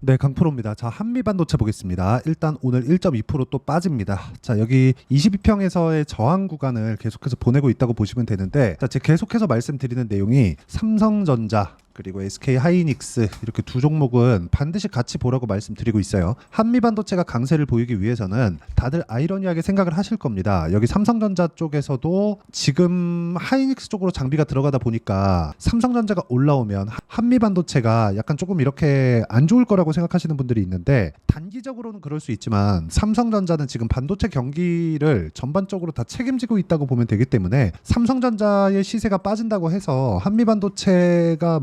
네, 강프로입니다. 자, 한미반도체 보겠습니다. 일단 오늘 1.2%또 빠집니다. 자, 여기 22평에서의 저항 구간을 계속해서 보내고 있다고 보시면 되는데, 자, 제가 계속해서 말씀드리는 내용이 삼성전자 그리고 SK 하이닉스 이렇게 두 종목은 반드시 같이 보라고 말씀드리고 있어요. 한미반도체가 강세를 보이기 위해서는 다들 아이러니하게 생각을 하실 겁니다. 여기 삼성전자 쪽에서도 지금 하이닉스 쪽으로 장비가 들어가다 보니까 삼성전자가 올라오면 한미반도체가 약간 조금 이렇게 안 좋을 거라고 생각하시는 분들이 있는데, 단기적으로는 그럴 수 있지만 삼성전자는 지금 반도체 경기를 전반적으로 다 책임지고 있다고 보면 되기 때문에 삼성전자의 시세가 빠진다고 해서 한미반도체가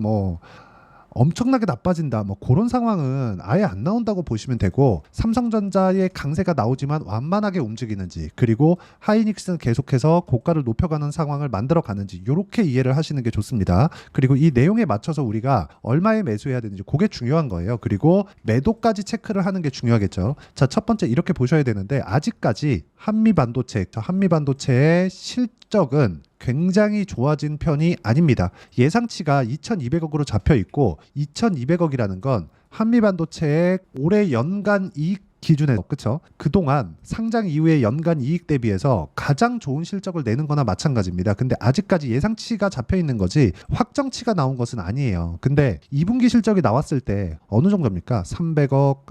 엄청나게 나빠진다, 그런 상황은 아예 안 나온다고 보시면 되고, 삼성전자의 강세가 나오지만 완만하게 움직이는지, 그리고 하이닉스는 계속해서 고가를 높여가는 상황을 만들어 가는지, 이렇게 이해를 하시는 게 좋습니다. 그리고 이 내용에 맞춰서 우리가 얼마에 매수해야 되는지, 그게 중요한 거예요. 그리고 매도까지 체크를 하는 게 중요하겠죠. 자, 첫 번째 이렇게 보셔야 되는데, 아직까지 한미반도체의 실적은 굉장히 좋아진 편이 아닙니다. 예상치가 2,200억으로 잡혀 있고, 2,200억이라는 건 한미반도체의 올해 연간 이익 기준에서, 그쵸? 그동안 상장 이후의 연간 이익 대비해서 가장 좋은 실적을 내는 거나 마찬가지입니다. 근데 아직까지 예상치가 잡혀 있는 거지 확정치가 나온 것은 아니에요. 근데 2분기 실적이 나왔을 때 어느 정도입니까? 300억,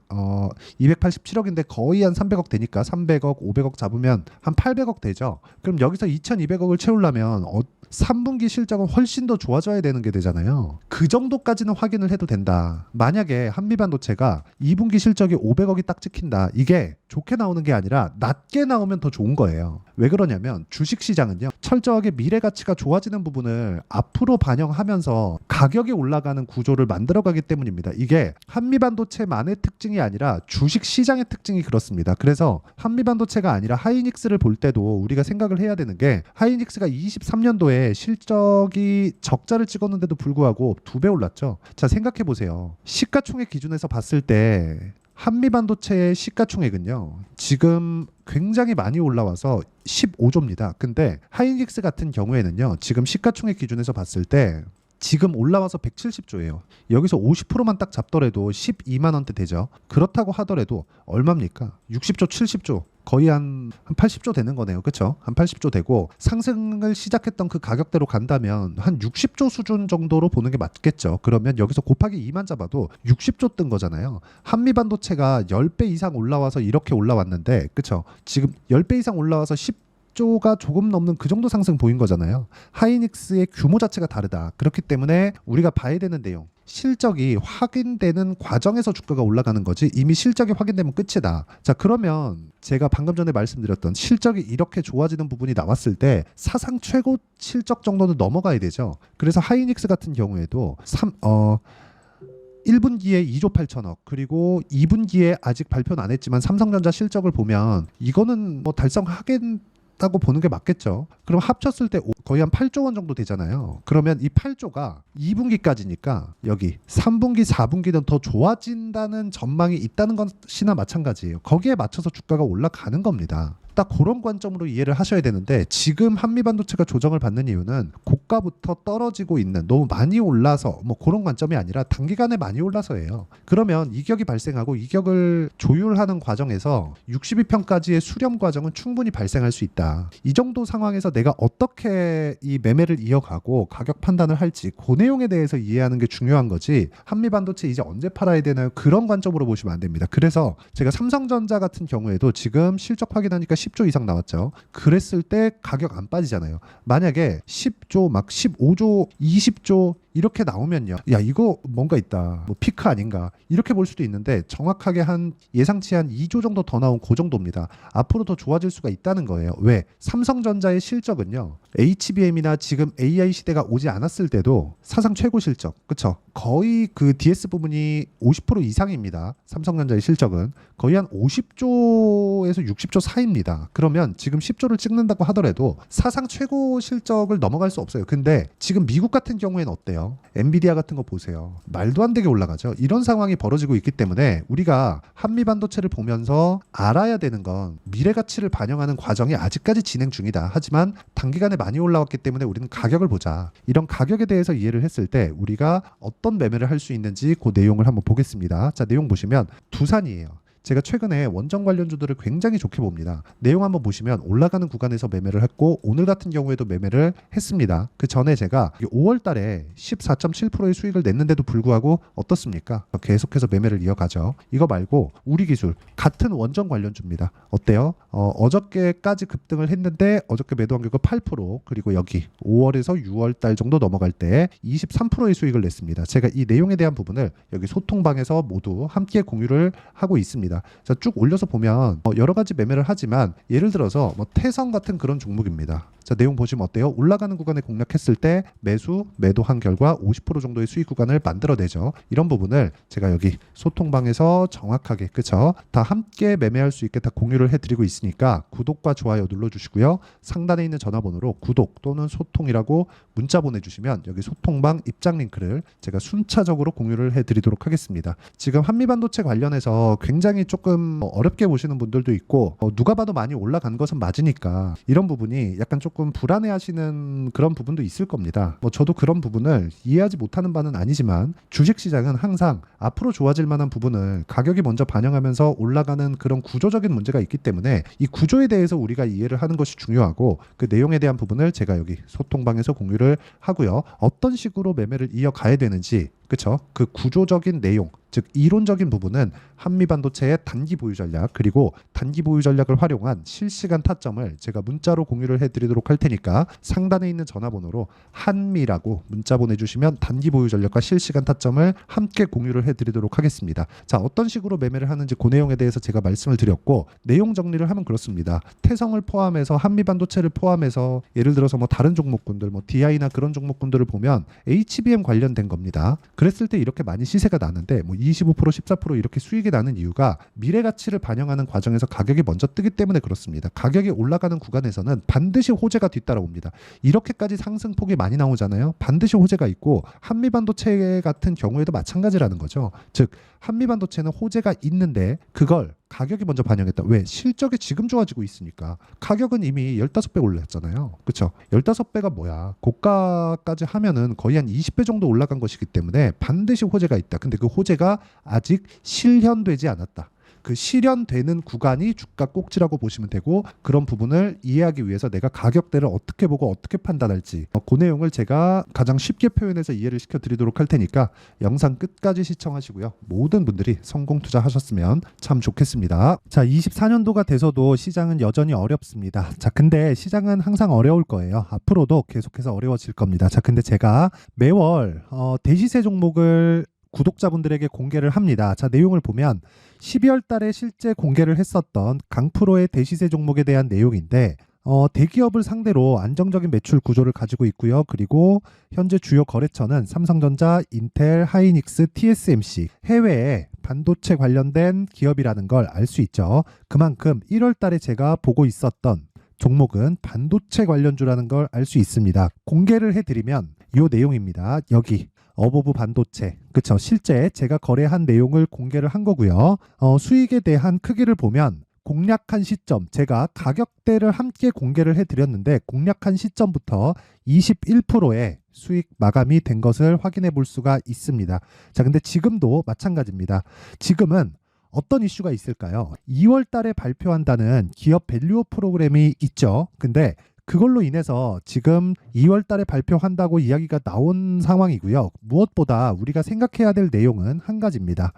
287억인데 거의 한 300억 되니까 300억, 500억 잡으면 한 800억 되죠. 그럼 여기서 2,200억을 채우려면 3분기 실적은 훨씬 더 좋아져야 되는 게 되잖아요. 그 정도까지는 확인을 해도 된다. 만약에 한미반도체가 2분기 실적이 500억이 딱 찍힌다. 이게 좋게 나오는 게 아니라 낮게 나오면 더 좋은 거예요. 왜 그러냐면 주식시장은요, 철저하게 미래 가치가 좋아지는 부분을 앞으로 반영하면서 가격이 올라가는 구조를 만들어가기 때문입니다. 이게 한미반도체만의 특징이 아니라 주식시장의 특징이 그렇습니다. 그래서 한미반도체가 아니라 하이닉스를 볼 때도 우리가 생각을 해야 되는 게, 하이닉스가 23년도에 실적이 적자를 찍었는데도 불구하고 2배 올랐죠. 자, 생각해 보세요. 시가총액 기준에서 봤을 때 한미반도체의 시가총액은요, 지금 굉장히 많이 올라와서 15조입니다. 근데 하이닉스 같은 경우에는요, 지금 시가총액 기준에서 봤을 때 지금 올라와서 170조예요. 여기서 50%만 딱 잡더라도 12만 원대 되죠. 그렇다고 하더라도 얼마입니까? 60조, 70조. 거의 한 80조 되는 거네요. 그렇죠? 한 80조 되고, 상승을 시작했던 그 가격대로 간다면 한 60조 수준 정도로 보는 게 맞겠죠. 그러면 여기서 곱하기 2만 잡아도 60조 뜬 거잖아요. 한미반도체가 10배 이상 올라와서 이렇게 올라왔는데, 그렇죠? 지금 10배 이상 올라와서 10조가 조금 넘는 그 정도 상승 보인 거잖아요. 하이닉스의 규모 자체가 다르다. 그렇기 때문에 우리가 봐야 되는 내용, 실적이 확인되는 과정에서 주가가 올라가는 거지, 이미 실적이 확인되면 끝이다. 자, 그러면 제가 방금 전에 말씀드렸던 실적이 이렇게 좋아지는 부분이 나왔을 때 사상 최고 실적 정도는 넘어가야 되죠. 그래서 하이닉스 같은 경우에도 1분기에 2조 8천억, 그리고 2분기에 아직 발표는 안 했지만 삼성전자 실적을 보면 이거는 달성하겠다고 보는 게 맞겠죠. 그럼 합쳤을 때 거의 한 8조 원 정도 되잖아요. 그러면 이 8조가 2분기까지니까 여기 3분기, 4분기는 더 좋아진다는 전망이 있다는 것이나 마찬가지예요. 거기에 맞춰서 주가가 올라가는 겁니다. 딱 그런 관점으로 이해를 하셔야 되는데, 지금 한미반도체가 조정을 받는 이유는 고가부터 떨어지고 있는, 너무 많이 올라서 그런 관점이 아니라 단기간에 많이 올라서예요. 그러면 이격이 발생하고 이격을 조율하는 과정에서 62평까지의 수렴 과정은 충분히 발생할 수 있다. 이 정도 상황에서 내가 어떻게 이 매매를 이어가고 가격 판단을 할지, 그 내용에 대해서 이해하는 게 중요한 거지, 한미반도체 이제 언제 팔아야 되나요? 그런 관점으로 보시면 안 됩니다. 그래서 제가 삼성전자 같은 경우에도 지금 실적 확인하니까 10조 이상 나왔죠. 그랬을 때 가격 안 빠지잖아요. 만약에 10조, 막 15조, 20조 이렇게 나오면요, 야, 이거 뭔가 있다, 피크 아닌가, 이렇게 볼 수도 있는데, 정확하게 한 예상치 한 2조 정도 더 나온 그 정도입니다. 앞으로 더 좋아질 수가 있다는 거예요. 왜? 삼성전자의 실적은요, HBM이나 지금 AI 시대가 오지 않았을 때도 사상 최고 실적, 그쵸? 거의 그 DS 부분이 50% 이상입니다. 삼성전자의 실적은 거의 한 50조에서 60조 사이입니다. 그러면 지금 10조를 찍는다고 하더라도 사상 최고 실적을 넘어갈 수 없어요. 근데 지금 미국 같은 경우에는 어때요? 보세요. 엔비디아 같은 거 보세요. 말도 안 되게 올라가죠. 이런 상황이 벌어지고 있기 때문에 우리가 한미 반도체를 보면서 알아야 되는 건 미래 가치를 반영하는 과정이 아직까지 진행 중이다. 하지만 단기간에 많이 올라왔기 때문에 우리는 가격을 보자. 이런 가격에 대해서 이해를 했을 때 우리가 어떤 매매를 할 수 있는지 그 내용을 한번 보겠습니다. 자, 내용 보시면 두산이에요. 제가 최근에 원전 관련주들을 굉장히 좋게 봅니다. 내용 한번 보시면 올라가는 구간에서 매매를 했고 오늘 같은 경우에도 매매를 했습니다. 그 전에 제가 5월 달에 14.7%의 수익을 냈는데도 불구하고 어떻습니까? 계속해서 매매를 이어가죠. 이거 말고 우리기술 같은 원전 관련주입니다. 어때요? 어저께까지 급등을 했는데 어저께 매도 한결과 8% 그리고 여기 5월에서 6월 달 정도 넘어갈 때 23%의 수익을 냈습니다. 제가 이 내용에 대한 부분을 여기 소통방에서 모두 함께 공유를 하고 있습니다. 자, 쭉 올려서 보면 여러 가지 매매를 하지만 예를 들어서 태성 같은 그런 종목입니다. 자, 내용 보시면 어때요? 올라가는 구간에 공략했을 때 매도한 결과 50% 정도의 수익 구간을 만들어내죠. 이런 부분을 제가 여기 소통방에서 정확하게 그쵸? 다 함께 매매할 수 있게 다 공유를 해드리고 있으니까 구독과 좋아요 눌러주시고요. 상단에 있는 전화번호로 구독 또는 소통이라고 문자 보내주시면 여기 소통방 입장 링크를 제가 순차적으로 공유를 해드리도록 하겠습니다. 지금 한미반도체 관련해서 굉장히 조금 어렵게 보시는 분들도 있고 누가 봐도 많이 올라간 것은 맞으니까 이런 부분이 약간 조금 불안해하시는 그런 부분도 있을 겁니다. 저도 그런 부분을 이해하지 못하는 바는 아니지만 주식시장은 항상 앞으로 좋아질 만한 부분을 가격이 먼저 반영하면서 올라가는 그런 구조적인 문제가 있기 때문에 이 구조에 대해서 우리가 이해를 하는 것이 중요하고 그 내용에 대한 부분을 제가 여기 소통방에서 공유를 하고요. 어떤 식으로 매매를 이어가야 되는지 그쵸? 그 구조적인 내용, 즉 이론적인 부분은 한미반도체의 단기 보유 전략 그리고 단기 보유 전략을 활용한 실시간 타점을 제가 문자로 공유를 해드리도록 할 테니까 상단에 있는 전화번호로 한미라고 문자 보내주시면 단기 보유 전략과 실시간 타점을 함께 공유를 해드리도록 하겠습니다. 자, 어떤 식으로 매매를 하는지 그 내용에 대해서 제가 말씀을 드렸고 내용 정리를 하면 그렇습니다. 태성을 포함해서 한미반도체를 포함해서 예를 들어서 다른 종목군들 DI나 그런 종목군들을 보면 HBM 관련된 겁니다. 그랬을 때 이렇게 많이 시세가 나는데 25% 14% 이렇게 수익이 나는 이유가 미래 가치를 반영하는 과정에서 가격이 먼저 뜨기 때문에 그렇습니다. 가격이 올라가는 구간에서는 반드시 호재가 뒤따라옵니다. 이렇게까지 상승폭이 많이 나오잖아요. 반드시 호재가 있고 한미반도체 같은 경우에도 마찬가지라는 거죠. 즉 한미반도체는 호재가 있는데 그걸 가격이 먼저 반영했다. 왜? 실적이 지금 좋아지고 있으니까. 가격은 이미 15배 올랐잖아요. 그렇죠? 15배가 뭐야? 고가까지 하면은 거의 한 20배 정도 올라간 것이기 때문에 반드시 호재가 있다. 근데 그 호재가 아직 실현되지 않았다. 그 실현되는 구간이 주가 꼭지라고 보시면 되고 그런 부분을 이해하기 위해서 내가 가격대를 어떻게 보고 어떻게 판단할지 그 내용을 제가 가장 쉽게 표현해서 이해를 시켜드리도록 할 테니까 영상 끝까지 시청하시고요. 모든 분들이 성공 투자하셨으면 참 좋겠습니다. 자, 24년도가 돼서도 시장은 여전히 어렵습니다. 자, 근데 시장은 항상 어려울 거예요. 앞으로도 계속해서 어려워질 겁니다. 자, 근데 제가 매월 대시세 종목을 구독자분들에게 공개를 합니다. 자, 내용을 보면 12월 달에 실제 공개를 했었던 강프로의 대시세 종목에 대한 내용인데 대기업을 상대로 안정적인 매출 구조를 가지고 있고요. 그리고 현재 주요 거래처는 삼성전자, 인텔, 하이닉스, TSMC 해외에 반도체 관련된 기업이라는 걸 알 수 있죠. 그만큼 1월 달에 제가 보고 있었던 종목은 반도체 관련주라는 걸 알 수 있습니다. 공개를 해드리면 이 내용입니다. 여기 어보브 반도체, 그쵸? 실제 제가 거래한 내용을 공개를 한 거고요. 수익에 대한 크기를 보면 공략한 시점, 제가 가격대를 함께 공개를 해드렸는데 공략한 시점부터 21%의 수익 마감이 된 것을 확인해 볼 수가 있습니다. 자, 근데 지금도 마찬가지입니다. 지금은 어떤 이슈가 있을까요? 2월 달에 발표한다는 기업 밸류업 프로그램이 있죠. 근데 그걸로 인해서 지금 2월 달에 발표한다고 이야기가 나온 상황이고요. 무엇보다 우리가 생각해야 될 내용은 한 가지입니다.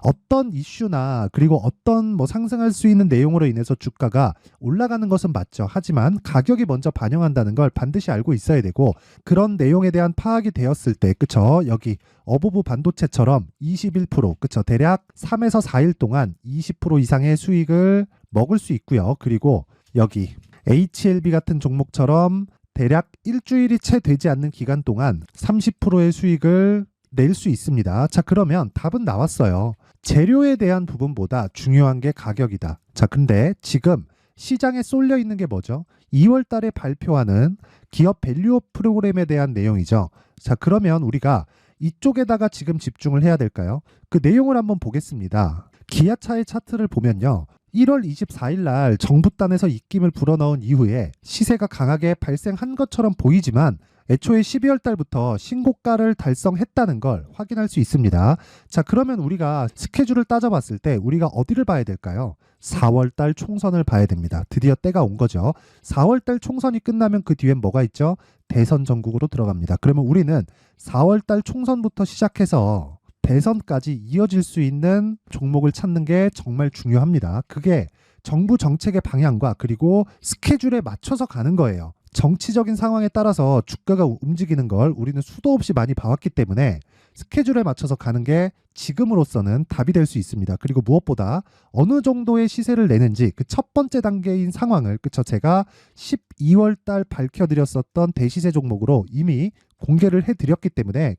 어떤 이슈나 그리고 어떤 상승할 수 있는 내용으로 인해서 주가가 올라가는 것은 맞죠. 하지만 가격이 먼저 반영한다는 걸 반드시 알고 있어야 되고 그런 내용에 대한 파악이 되었을 때 그쵸? 여기 어보브 반도체처럼 21% 그쵸? 대략 3에서 4일 동안 20% 이상의 수익을 먹을 수 있고요. 그리고 여기 HLB 같은 종목처럼 대략 일주일이 채 되지 않는 기간 동안 30%의 수익을 낼 수 있습니다. 자, 그러면 답은 나왔어요. 재료에 대한 부분보다 중요한 게 가격이다. 자, 근데 지금 시장에 쏠려 있는 게 뭐죠? 2월 달에 발표하는 기업 밸류업 프로그램에 대한 내용이죠. 자, 그러면 우리가 이쪽에다가 지금 집중을 해야 될까요? 그 내용을 한번 보겠습니다. 기아차의 차트를 보면요. 1월 24일 날 정부단에서 입김을 불어넣은 이후에 시세가 강하게 발생한 것처럼 보이지만 애초에 12월 달부터 신고가를 달성했다는 걸 확인할 수 있습니다. 자, 그러면 우리가 스케줄을 따져봤을 때 우리가 어디를 봐야 될까요? 4월 달 총선을 봐야 됩니다. 드디어 때가 온 거죠. 4월 달 총선이 끝나면 그 뒤엔 뭐가 있죠? 대선 전국으로 들어갑니다. 그러면 우리는 4월 달 총선부터 시작해서 대선까지 이어질 수 있는 종목을 찾는 게 정말 중요합니다. 그게 정부 정책의 방향과 그리고 스케줄에 맞춰서 가는 거예요. 정치적인 상황에 따라서 주가가 움직이는 걸 우리는 수도 없이 많이 봐왔기 때문에 스케줄에 맞춰서 가는 게 지금으로서는 답이 될 수 있습니다. 그리고 무엇보다 어느 정도의 시세를 내는지 그 첫 번째 단계인 상황을 제가 12월 달 밝혀드렸었던 대시세 종목으로 이미 공개를 해드렸기 때문에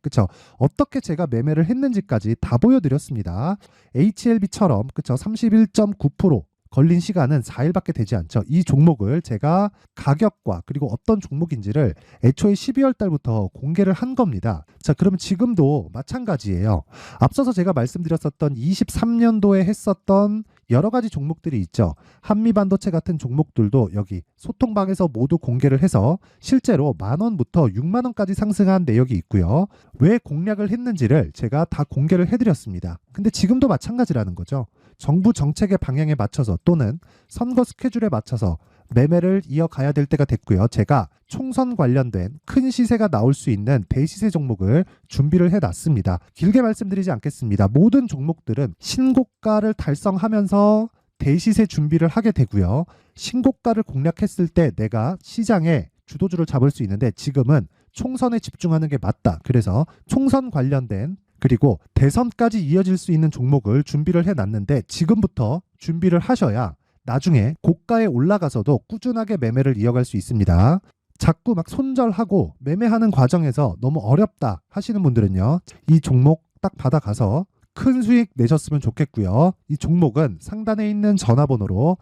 어떻게 제가 매매를 했는지까지 다 보여드렸습니다. HLB처럼 31.9% 걸린 시간은 4일밖에 되지 않죠. 이 종목을 제가 가격과 그리고 어떤 종목인지를 애초에 12월 달부터 공개를 한 겁니다. 자, 그러면 지금도 마찬가지예요. 앞서서 제가 말씀드렸었던 23년도에 했었던 여러 가지 종목들이 있죠. 한미반도체 같은 종목들도 여기 소통방에서 모두 공개를 해서 실제로 10,000원부터 60,000원까지 상승한 내역이 있고요. 왜 공략을 했는지를 제가 다 공개를 해드렸습니다. 근데 지금도 마찬가지라는 거죠. 정부 정책의 방향에 맞춰서 또는 선거 스케줄에 맞춰서 매매를 이어가야 될 때가 됐고요. 제가 총선 관련된 큰 시세가 나올 수 있는 대시세 종목을 준비를 해놨습니다. 길게 말씀드리지 않겠습니다. 모든 종목들은 신고가를 달성하면서 대시세 준비를 하게 되고요. 신고가를 공략했을 때 내가 시장에 주도주를 잡을 수 있는데 지금은 총선에 집중하는 게 맞다. 그래서 총선 관련된 그리고 대선까지 이어질 수 있는 종목을 준비를 해놨는데 지금부터 준비를 하셔야 나중에 고가에 올라가서도 꾸준하게 매매를 이어갈 수 있습니다. 자꾸 막 손절하고 매매하는 과정에서 너무 어렵다 하시는 분들은요. 이 종목 딱 받아가서 큰 수익 내셨으면 좋겠고요. 이 종목은 상단에 있는 전화번호로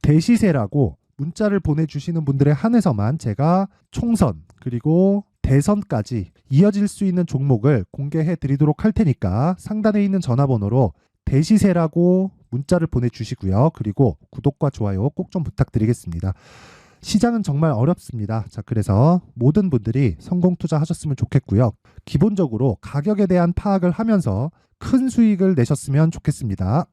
대시세라고 문자를 보내주시는 분들에 한해서만 제가 총선 그리고 대선까지 이어질 수 있는 종목을 공개해 드리도록 할 테니까 상단에 있는 전화번호로 대시세라고 문자를 보내주시고요. 그리고 구독과 좋아요 꼭 좀 부탁드리겠습니다. 시장은 정말 어렵습니다. 자, 그래서 모든 분들이 성공 투자하셨으면 좋겠고요. 기본적으로 가격에 대한 파악을 하면서 큰 수익을 내셨으면 좋겠습니다.